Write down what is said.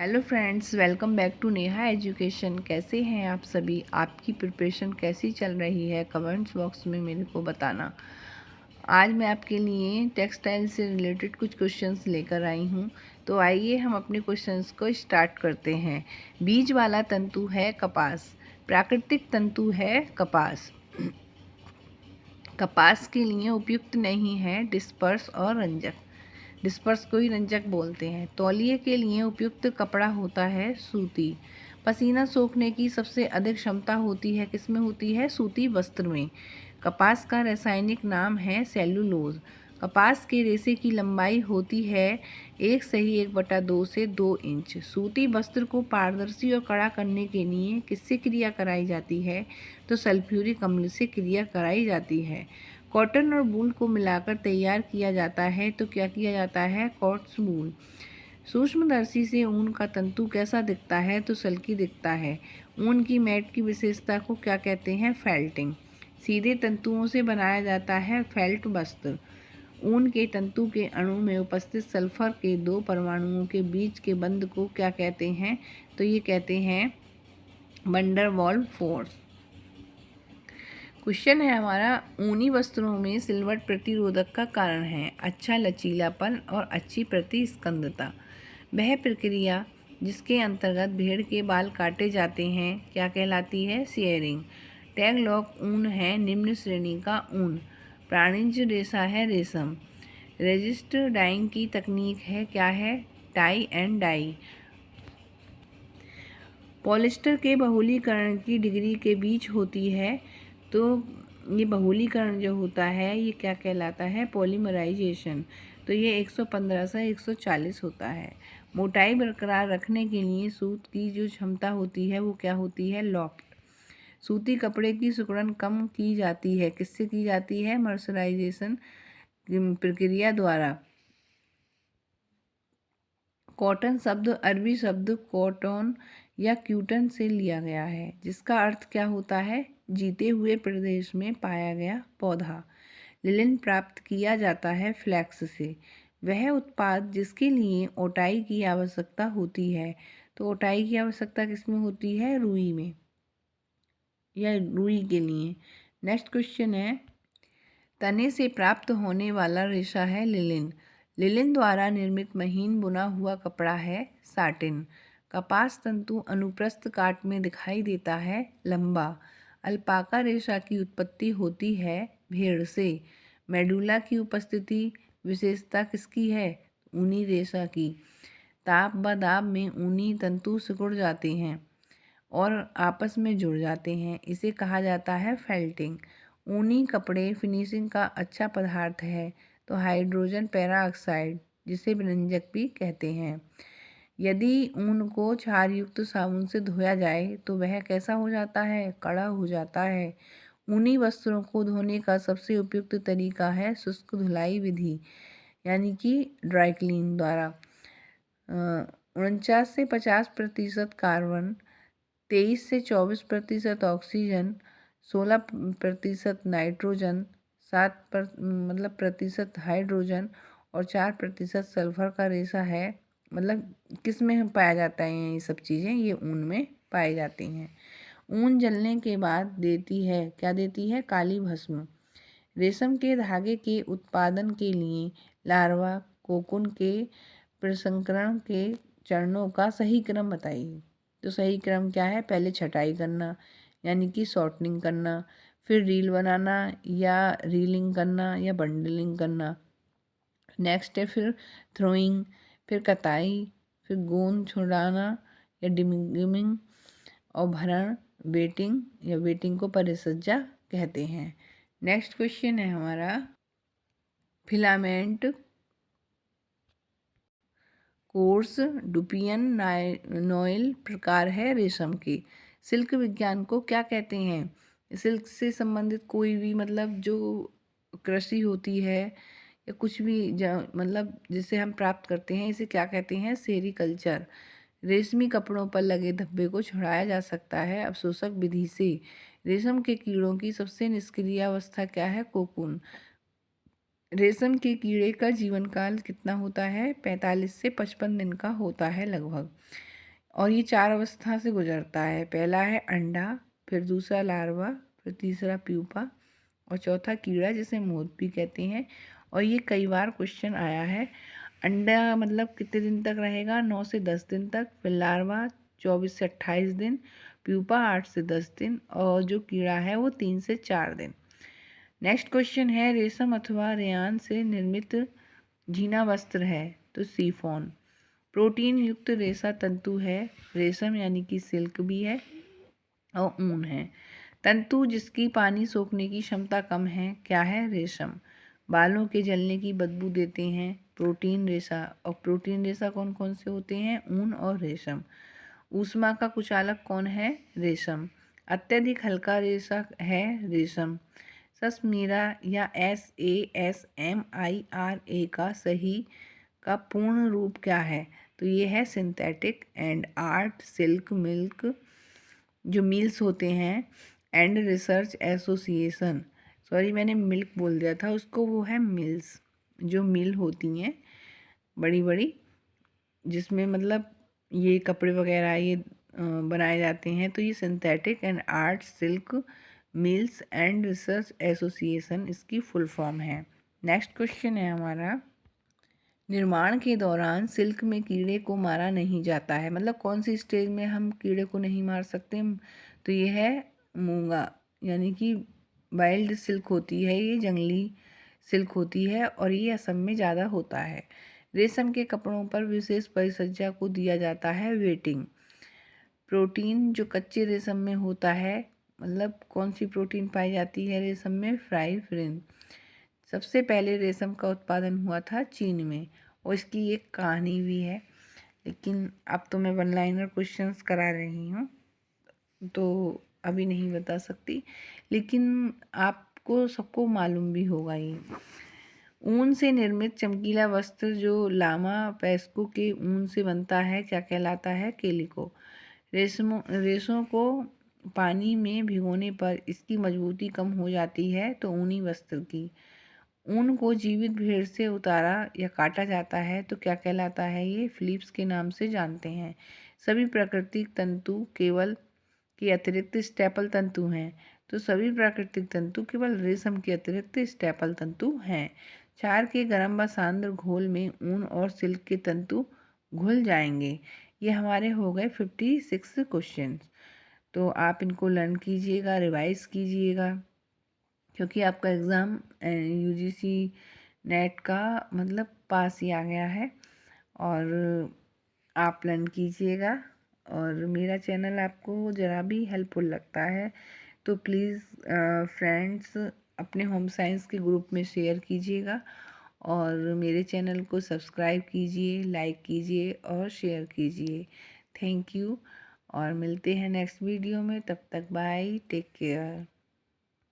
Hello friends, welcome back to Neha education. कैसे हैं आप सभी? आपकी प्रिपरेशन कैसी चल रही है? कमेंट्स बॉक्स में मेरे को बताना। आज मैं आपके लिए टेक्सटाइल से रिलेटेड कुछ क्वेश्चंस लेकर आई हूँ। तो आइए हम अपने क्वेश्चंस को स्टार्ट करते हैं। बीज वाला तंतु है कपास, प्राकृतिक तंतु है कपास। कपास के लिए उपयुक्त नहीं है डिस्पर्स और रंजक। डिस्पर्स को ही रंजक बोलते हैं। तौलिए के लिए उपयुक्त कपड़ा होता है सूती। पसीना सोखने की सबसे अधिक क्षमता होती है किसमें होती है? सूती वस्त्र में। कपास का रासायनिक नाम है सेल्यूलोज। कपास के रेशे की लंबाई होती है 1/1/2 से 2 इंच। सूती वस्त्र को पारदर्शी और कड़ा करने के लिए किससे क्रिया कराई जाती है? तो सल्फ्यूरिक अम्ल से क्रिया कराई जाती है। कॉटन और वूल को मिलाकर तैयार किया जाता है तो क्या किया जाता है? कॉट्स वूल। सूक्ष्मदर्शी से ऊन का तंतु कैसा दिखता है? तो सल्की दिखता है। ऊन की मैट की विशेषता को क्या कहते हैं? फेल्टिंग। सीधे तंतुओं से बनाया जाता है फेल्ट वस्त्र। ऊन के तंतु के अणु में उपस्थित सल्फर के 2 परमाणुओं के बीच के बंध को क्या कहते हैं? तो ये कहते हैं वंडर वॉल फोर्स। क्वेश्चन है हमारा, ऊनी वस्त्रों में सिलवट प्रतिरोधक का कारण है अच्छा लचीलापन और अच्छी प्रतिस्कंदता। वह प्रक्रिया जिसके अंतर्गत भेड़ के बाल काटे जाते हैं क्या कहलाती है? शेयरिंग। टैगलॉक ऊन है निम्न श्रेणी का ऊन। प्राणिज रेशा है रेशम। रेजिस्ट डाइंग की तकनीक है क्या है? Tie and die. पॉलिस्टर के बहुलीकरण की डिग्री के बीच होती है तो ये बहुलीकरण जो होता है ये क्या कहलाता है? पॉलीमराइजेशन। तो ये 115 से 140 होता है। मोटाई बरकरार रखने के लिए सूत की जो क्षमता होती है वो क्या होती है? लॉफ्ट। सूती कपड़े की सिकुड़न कम की जाती है किससे की जाती है? मर्सराइजेशन प्रक्रिया द्वारा। कॉटन शब्द अरबी शब्द कॉटन या क्यूटन से लिया गया है जिसका अर्थ क्या होता है? जीते हुए प्रदेश में पाया गया पौधा। लिनन प्राप्त किया जाता है फ्लैक्स से। वह उत्पाद जिसके लिए ओटाई की आवश्यकता होती है तो ओटाई की आवश्यकता किसमें होती है? रुई में या रुई के लिए। नेक्स्ट क्वेश्चन है, तने से प्राप्त होने वाला रेशा है लिलिन। लिलिन द्वारा निर्मित महीन बुना हुआ कपड़ा है साटिन। कपास तंतु अनुप्रस्थ काट में दिखाई देता है लंबा। अल्पाका रेशा की उत्पत्ति होती है भेड़ से। मेडुला की उपस्थिति विशेषता किसकी है? ऊनी रेशा की। ताप व दाब में ऊनी तंतु सिकुड़ जाते हैं और आपस में जुड़ जाते हैं, इसे कहा जाता है फेल्टिंग। ऊनी कपड़े फिनिशिंग का अच्छा पदार्थ है तो हाइड्रोजन पेराऑक्साइड जिसे विरंजक भी कहते हैं। यदि ऊन को क्षारयुक्त साबुन से धोया जाए तो वह कैसा हो जाता है? कड़ा हो जाता है। ऊनी वस्त्रों को धोने का सबसे उपयुक्त तरीका है शुष्क धुलाई विधि यानी कि ड्राई क्लीन द्वारा। 49 से 50% कार्बन, 23 से 24% ऑक्सीजन, 16% नाइट्रोजन, 7% हाइड्रोजन और 4% सल्फर का रेशा है। मतलब किस में पाया जाता है? ये सब चीज़ें ये ऊन में पाई जाती हैं। ऊन जलने के बाद देती है क्या देती है? काली भस्म। रेशम के धागे के उत्पादन के लिए लार्वा कोकून के प्रसंस्करण के चरणों का सही क्रम बताइए। तो सही क्रम क्या है? पहले छटाई करना यानी कि शॉर्टनिंग करना, फिर रील बनाना या रीलिंग करना या बंडलिंग करना। नेक्स्ट है फिर थ्रोइंग, फिर कताई, फिर गोंद छुड़ाना या डिमिंग और भरण वेटिंग या वेटिंग को परिसज्जा कहते हैं। नेक्स्ट क्वेश्चन है हमारा, फिलामेंट कोर्स डुपियन नॉयल प्रकार है रेशम के। सिल्क विज्ञान को क्या कहते हैं? सिल्क से संबंधित कोई भी जो कृषि होती है या कुछ भी जिसे हम प्राप्त करते हैं इसे क्या कहते हैं? सेरीकल्चर। रेशमी कपड़ों पर लगे धब्बे को छुड़ाया जा सकता है अवशोषक विधि से। रेशम के कीड़ों की सबसे निष्क्रिय अवस्था क्या है? कोकून। रेशम के कीड़े का जीवन काल कितना होता है? 45 से 55 दिन का होता है लगभग। और ये 4 अवस्था से गुजरता है। पहला है अंडा, फिर दूसरा लार्वा, फिर तीसरा प्यूपा और चौथा कीड़ा जिसे मोथ भी कहते हैं। और ये कई बार क्वेश्चन आया है। अंडा मतलब कितने दिन तक रहेगा? 9 से 10 दिन तक। फिर लार्वा 24 से 28 दिन, प्यूपा 8 से 10 दिन और जो कीड़ा है वो 3 से 4 दिन। नेक्स्ट क्वेश्चन है, रेशम अथवा रेयान से निर्मित झीना वस्त्र है तो सीफॉन। प्रोटीन युक्त रेशा तंतु है, रेशम यानी कि सिल्क भी है और ऊन है। तंतु जिसकी पानी सोखने की क्षमता कम है, क्या है? रेशम। बालों के जलने की बदबू देते हैं, प्रोटीन रेशा। और प्रोटीन रेशा कौन कौन से होते हैं? ऊन और रेशम। ऊष्मा का कुचालक कौन है? रेशम। अत्यधिक हल्का रेशा है रेशम। सस्मीरा या SASMIRA का सही का पूर्ण रूप क्या है? तो ये है synthetic and art silk milk जो मिल्स होते हैं एंड रिसर्च एसोसिएशन। सॉरी मैंने मिल्क बोल दिया था उसको, वो है मिल्स। जो मिल होती हैं बड़ी बड़ी जिसमें मतलब ये कपड़े वगैरह ये बनाए जाते हैं, तो ये synthetic and art silk mills and research association इसकी फुल फॉर्म है। नेक्स्ट क्वेश्चन है हमारा, निर्माण के दौरान सिल्क में कीड़े को मारा नहीं जाता है, मतलब कौन सी स्टेज में हम कीड़े को नहीं मार सकते? तो ये है मूंगा, यानी कि वाइल्ड सिल्क होती है, ये जंगली सिल्क होती है और ये असम में ज़्यादा होता है। रेशम के कपड़ों पर विशेष परिचर्या को दिया जाता है वेटिंग। प्रोटीन जो कच्चे रेशम में होता है, मतलब कौन सी प्रोटीन पाई जाती है रेशम में? फ्राइफ्रिन। सबसे पहले रेशम का उत्पादन हुआ था चीन में और इसकी एक कहानी भी है, लेकिन अब तो मैं वन लाइनर क्वेश्चंस करा रही हूँ तो अभी नहीं बता सकती, लेकिन आपको सबको मालूम भी होगा। ये ऊन से निर्मित चमकीला वस्त्र जो लामा पैस्को के ऊन से बनता है क्या कहलाता है? केलिको। रेशों को पानी में भिगोने पर इसकी मजबूती कम हो जाती है तो ऊनी वस्त्र की। ऊन को जीवित भेड़ से उतारा या काटा जाता है तो क्या कहलाता है? ये फिलिप्स के नाम से जानते हैं। सभी प्राकृतिक तंतु केवल के अतिरिक्त स्टेपल तंतु हैं, तो सभी प्राकृतिक तंतु केवल रेशम के अतिरिक्त स्टेपल तंतु हैं। क्षार के गर्म व सांद्र घोल में ऊन और सिल्क के तंतु घुल जाएंगे। ये हमारे हो गए 56 क्वेश्चन। तो आप इनको लर्न कीजिएगा, रिवाइज कीजिएगा, क्योंकि आपका एग्ज़ाम UGC नेट का मतलब पास ही आ गया है। और आप लर्न कीजिएगा और मेरा चैनल आपको ज़रा भी हेल्पफुल लगता है तो प्लीज़ फ्रेंड्स अपने होम साइंस के ग्रुप में शेयर कीजिएगा और मेरे चैनल को सब्सक्राइब कीजिए, लाइक कीजिए और शेयर कीजिए। थैंक यू और मिलते हैं नेक्स्ट वीडियो में। तब तक बाय, टेक केयर।